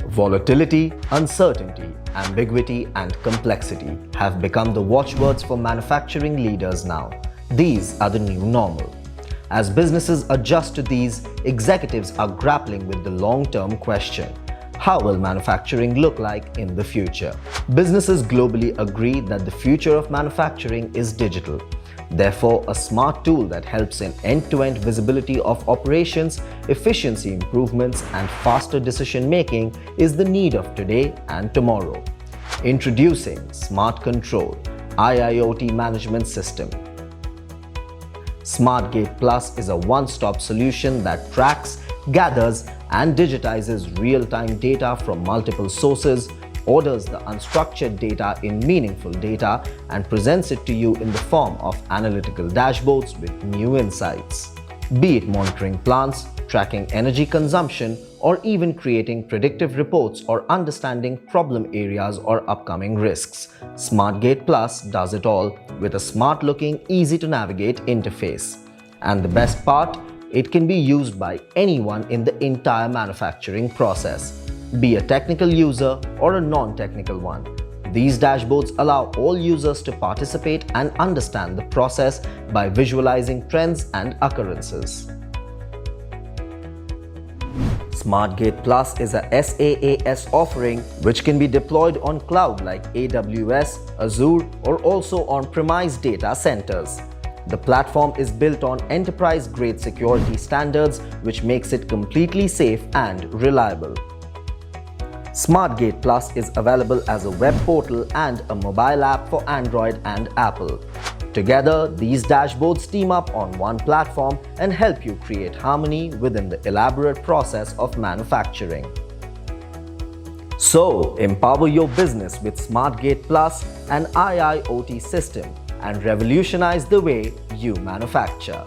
Volatility, uncertainty, ambiguity, and complexity have become the watchwords for manufacturing leaders now. These are the new normal. As businesses adjust to these, executives are grappling with the long-term question: how will manufacturing look like in the future? Businesses globally agree that the future of manufacturing is digital. Therefore, a smart tool that helps in end-to-end visibility of operations, efficiency improvements, and faster decision-making is the need of today and tomorrow. Introducing Smart Control, IIoT Management System. Smartgate Plus is a one-stop solution that tracks, gathers, and digitizes real-time data from multiple sources, orders the unstructured data in meaningful data, and presents it to you in the form of analytical dashboards with new insights. Be it monitoring plants, tracking energy consumption, or even creating predictive reports or understanding problem areas or upcoming risks, Smartgate Plus does it all with a smart-looking, easy-to-navigate interface. And the best part, it can be used by anyone in the entire manufacturing process, be a technical user or a non-technical one. These dashboards allow all users to participate and understand the process by visualizing trends and occurrences. Smartgate Plus is a SaaS offering which can be deployed on cloud like AWS, Azure, or also on-premise data centers. The platform is built on enterprise-grade security standards, which makes it completely safe and reliable. Smartgate Plus is available as a web portal and a mobile app for Android and Apple. Together, these dashboards team up on one platform and help you create harmony within the elaborate process of manufacturing. So, empower your business with Smartgate Plus, an IIoT system, and revolutionize the way you manufacture.